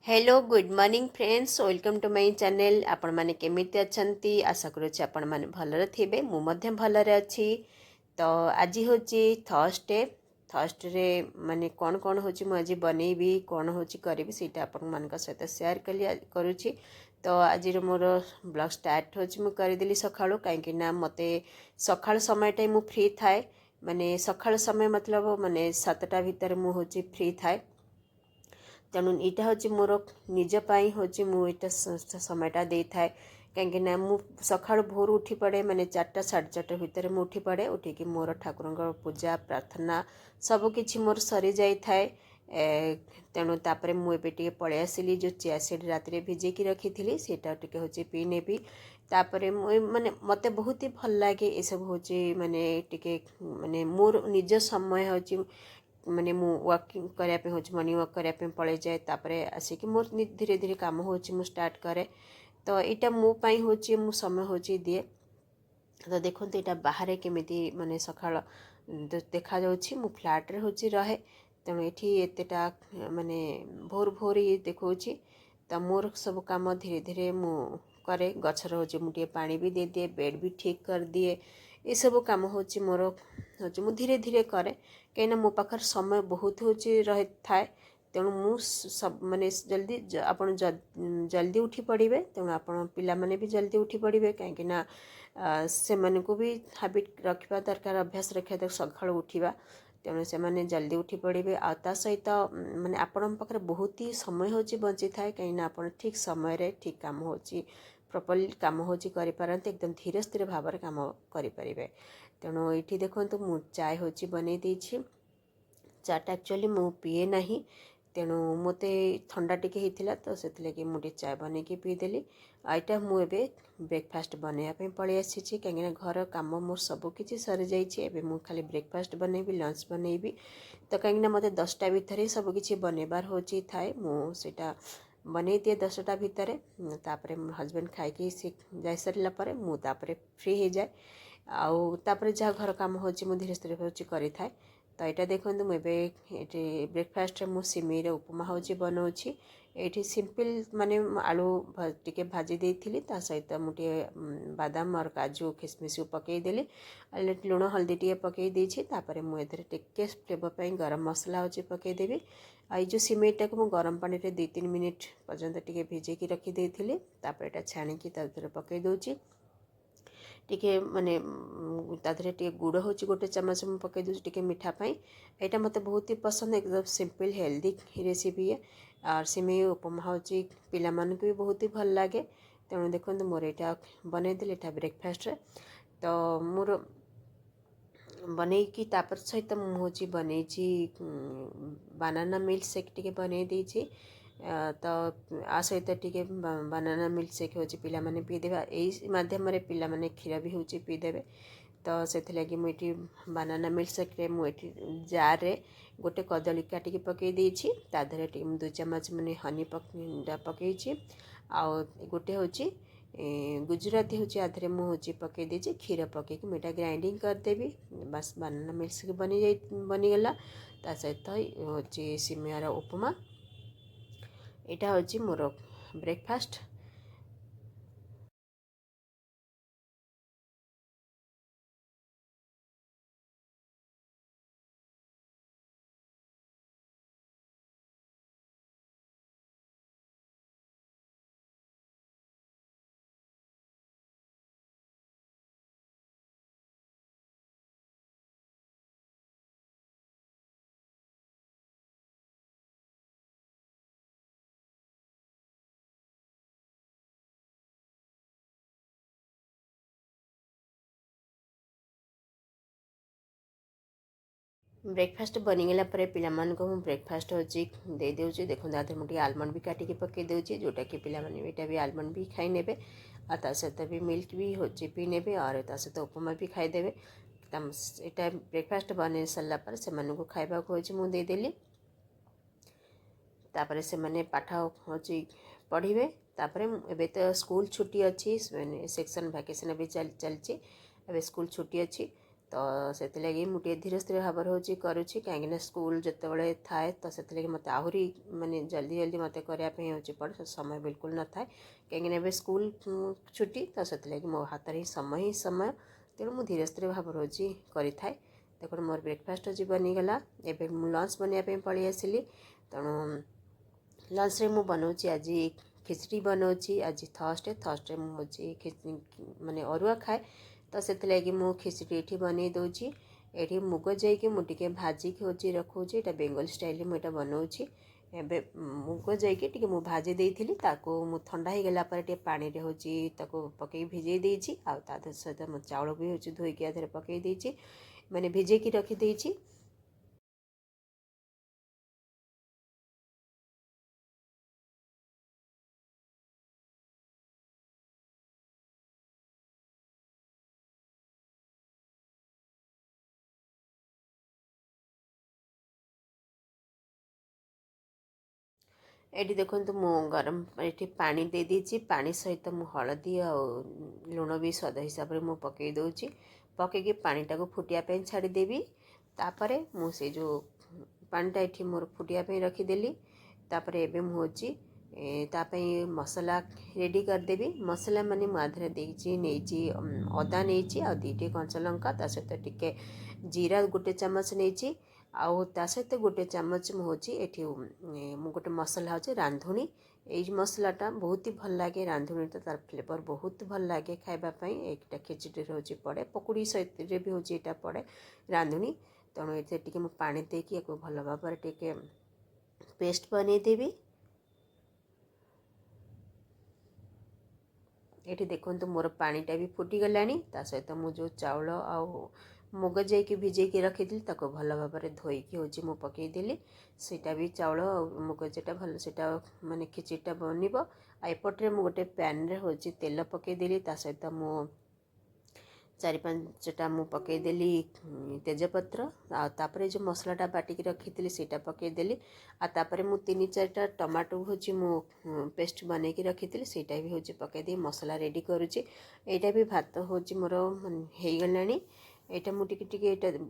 Hello good morning friends welcome to my channel आपण माने केमिति अछंती आशा करूछि आपण माने भलरे थिबे मु मध्य भलरे अछि। तो आज होची थर्सडे माने कौन कौन होची मु आज बनेबी कौन होची करबी सेटा आपण मानक सहित शेयर करूछि। तो आज मोर ब्लॉग स्टार्ट होची मु कर देली सखाळो काहेकि ना मते सखाळ समय टाइम मु फ्री थाए माने सखाळ समय मतलब माने 7टा भीतर मु होची फ्री थाए। तेणु यहाँ हूँ मोर निजपाई हूँ मुझे समयटा दे थाए कहीं मु सका भोर उठी पड़े माने 4टा 4:30 भितर मुझे उठी पड़े उठिक मोर ठाकुर पूजा प्रार्थना सबकि मोर सरी जाए थाए। तेणु तापर मुझे पलि आसली जो चिया सीड रात भिजेक रखी थी सेटा टे हूँ पी नेबी तापर माने मते बहुत ही भल लगे ये सब हूँ माने टिके माने मोर निज समय हूँ माने मु वॉकिंग करने हूँ मॉर्निंग वॉक करने पड़े जाए तापर आसिक मोर धीरे धीरे काम हो स्टार्ट करे। तो यहाँ मोपाई हूँ मु समय हूँ दिए। तो देखो यहाँ बाहर केमिति माने सकाळ देखा जाउछि मु फ्लैट रे हूँ रहे तेणु ये एतेटा माने भोर भोर ये देखौछि। तो मोर सब काम धीरे धीरे मु करे गछर हूँ मुझे पानी भी दे दिए बेड भी ठीक कर दिए ये सब कम हूँ मोर हूँ मु धीरे धीरे करे कहीं मो पाखर समय बहुत हूँ रही थाए। तेणु मु सब माने जल्दी आपण जल्दी उठी पड़े तेणु आपण पिला माने भी जल्दी उठी पड़े कहीं से मानू भी हाबिट रखा दरकार अभ्यास रखा दरकार सकाळ उठा तेणु से माने जल्दी उठी पड़े आ सहित माने आपण पाखरे बहुत ही समय हूँ बची थाए कहीं आपण ठीक समय ठीक काम हो प्रॉपर्ली काम हूँ करपारती एकदम धीरे स्थिर भाव में काम करें। तेणु ये देखो मु चाय हूँ बनई देछि चाटा एक्चुअली मु पीए ना तेणु मते ठंडा टिके होता तो से लगे मुझे चाय बनईकी पीदेली। आईटा मुझे ब्रेकफास्ट बनवाई पलि आसी कहीं घर कम मोर सबकि सरी जाइए मु खाली ब्रेकफास्ट बनईबी लंच बनईबी तो कहीं मत 10टा भितर ही सबकि बनइबार हो थाए मुझा बनई दिए 10टा भितर तापर हजबैंड खाई सी जा सारापर मुझे फ्री हो जाए आउे जहाँ घर कम हो धीरे धीरे हूँ करें। तो यहाँ देखो मुझे ब्रेकफास्ट मु सिमेर उपमा हूँ बनाऊँगी ये सिंपल माने आलू टिके भाजी देती सहित मुझे बादाम और काजू किशमिश पकईदेली लुण हल्दी टे पकई देपर मुझे टिके फ्लेवर गरम मसला हूँ पकईदेवी आई जो सिमेटा को गरम पानी रे 2-3 मिनिट पर्यंत टिके भिजेक रखी तापर यहाँ छाणिकी पकई दूची टिके माने ताधरे टिके गुड़ हूँ गोटे चमच में पकई दूसरी टिके मीठा पाई यहाँ मत बहुत ही पसंद एकदम सिंपल हेल्दी रेसिपी है और सिमेई उपमा हूँ पिला मानक भी बहुत ही भल लगे। तेणु देखो मोर यहाँ बनईदेली यहाँ ब्रेकफास्ट तो मोर बनईकी तापर सहित मुझे बनई बनाना मिल्क शेक टिके बनई देछि तो आ सहित टिके बनाना मिल्क शेक हूँ पिला माने पीदेबा यही माध्यम पिला माने क्षीर भी हूँ पीदेबे। तो से लगी मुझे बनाना मिल्क शेक रे मुझे जार रे गोटे कदली काटिकी पकई देछि ताधरे 2 चम्मच माने हनी पकई आउ गोटे हूँ गुजराती हूँ आधे मुझे पकई देछि क्षीर पकई मुझे ग्राइंडिंग करदेवी बस बनाना मिल्क शेक बनीगला ता सहित हूँ सिमेर उपमा यहाँ हूँ मोर ब्रेकफास्ट। ब्रेकफास्ट बनीगला पिला ब्रेकफास्ट हूँ दे दूसरी देखो आधे मुझे आलमंड भी काटिकी पकई दूसरी जोटा कि पिला भी आलमंड भी खाई ने आ सहित भी मिल्क भी हूँ पी ने और सहित उपमा भी खाईदेवे। यहाँ ब्रेकफास्ट बन सारापर से खावा हूँ देदेली तापर से माने पाठ हूँ पढ़े तापर एबे तो स्कूल छुट्टी अच्छी सेक्शन वैकेशन भी चलती स्कूल छुट्टी अच्छी तो से मुझे धीरे धीरे भाव हूँ करुँची कहीं स्कूल जिते थाए तो से मत आहरी माने जल्दी जल्दी मत करने हूँ पड़े समय बिल्कुल न थाए कहीं स्कूल छुट्टी तो से मो हाथ ही समय तेणु मुझे धीरे धीरे भाव हूँ करें देखो मोर ब्रेकफास्ट आज बनीगला एवं लंच बनवाई पलि आसली तेणु लंच रे मुझे बनाऊँ आज खिचड़ी बनाऊँ आज थर्सडे मुझे माने अरुआ खाए तो से खिचड़ी ये बन दूची ये मुग जाइए मुझे भाजिक हूँ रखुची ये बेंगल स्टाइल मुझे बनाऊँगी एबे मुग जाइए मुझे भाजी देती मु ठंडा हो गला पानी रे हूँ पकई भिजे देती सहित मो चाउल भी हूँ धोईकी आधे पकई देती मैंने भिजेकी रखीदे। एटी देखो मु गरम ये पानी दे दीची पानी सहित मु हलदी आ लुण भी स्वाद हिसाब से मु पकई दूची पकईकी पानीटा को फुटिया छाड़देवी तापरे मु से जो पानीटा ये मोर फुटिया रखीदेली तापरे एबे मु होची तापई मसला रेडी करदेवी मसला माने मुझे देची अदा नहीं आ दीटे कंचा लंका ता सहित टिके जीरा गोटे चमच नहीं आउ ता सहित गोटे चामच मुझे ये गोटे मसला हूँ रांधुणी ये मसलाटा बहुत ही भल लगे रांधुणी तार फ्लेवर बहुत भल लगे खावाई एक खिचड़ी हूँ पड़े पकुड़ी सहित भी हूँ यहाँ पड़े रांधुणी तेणु ये पानी देकी भल भाव टे पेस्ट बनईदेवी ये देखो मोर पानीटा भी फुटीगला सहित मु जो चाउल आ मुग जाइए भिजेकी रखी भल भाव धोईकी हूँ मु पकईदेली सीटा भी चाउल मुग जोटा भल से माने खिचड़ीटा बनब आएपटे मु गोटे पैन रे हूँ तेल पकईदेली सहित मु 4-5टा मु पकईदेली तेजपत्र आपर जो मसलाटा बाटिकी रखी सीटा पकईदेली आतापर मु 3-4टा टमाटो हूँ मु पेस्ट बनईकी रखी सीटा भी हूँ पकईदे मसला रेडी करुँची यहाँ भी भात हूँ मोर होगला यहाँ मुझे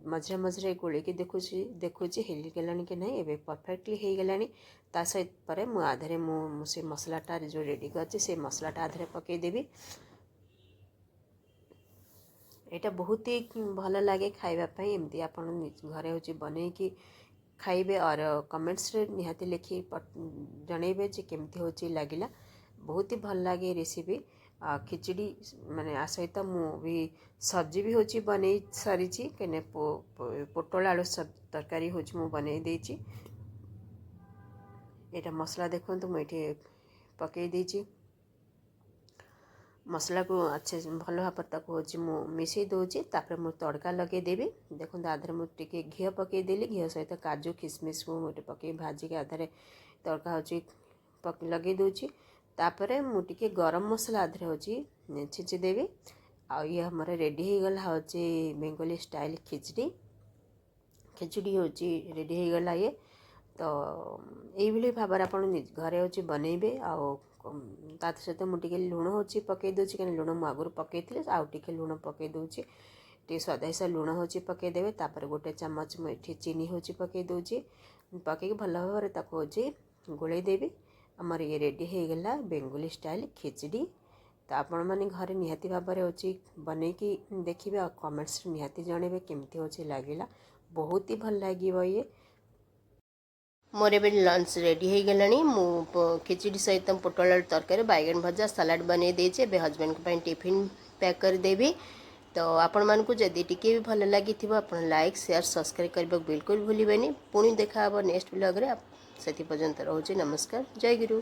मझे मझे गोलिकी देखुची होगला कि ना ये परफेक्टली होगला सहित पर मुझे से मसलाटा जो रेडी कर से मसलाटा आधे पकईदेवी यहाँ बहुत ही भल लगे खावाई एमती आप घरे हूँ बनईकी खाइबे और कमेंट्स रे निहाती लिखी जनइबे जे केमती हूँ लगिला बहुत ही भल लगे रेसिपी खिचड़ी माने आ सहित मु भी सब्जी भी हूँ बनई सारी कहीं पोटल आलू सब तरकारी हूँ मु बनई देची यहाँ मसला देखो मुझे पकई देची मसला को अच्छे भल भाव हूँ मिसई दूची तापर मु तड़का लगे देवी देखो आधे मुझे घी पकईदेली घी सहित काजू किसमिश को मुझे पकई भाजिक आधे तड़का हूँ लगे दूची तापर मुझे गरम मसला आधे हूँ छींचीदेवी आ ये हमारे रेडी होगला हूँ बेंगली स्टाइल खिचड़ी हूँ रेडी होगला ये तो ये भाव आप घरे हूँ बनइबे आ सहित मुझे लुण हूँ पकई दूसरी कहीं लुण मुझे आगुरी पकई आउ टे लुण पकई दूची टे स्वाद हिसाब लुण हूँ पकईदेवे तापर गोटे चामच मुझे चीनी हूँ पकई दूची पकई भल भाव हूँ गोलैदेवी आमर ये रेडी होगला बेंगली स्टाइल खिचड़ी तो आपण मैंने घरे निहाती भाव हूँ बनईकी देखिए और कमेंट्स निहाती जनइबे केमती हूँ लगिला बहुत ही भल लगे ये मोर ए लंच रेडी हो गलानी मु खिचड़ी सहित पोटल तरकारी बैगन भजा सलाड बन देचे हजबैंड टिफिन पैक कर देवी तो आपण मानकु जदि टिके भी भल लगी आप लाइक शेयर सब्सक्राइब करने बिल्कुल भूलें पुणी देखा नेक्स्ट ब्लॉग रे से पर्यंत रोचे नमस्कार जय गुरु।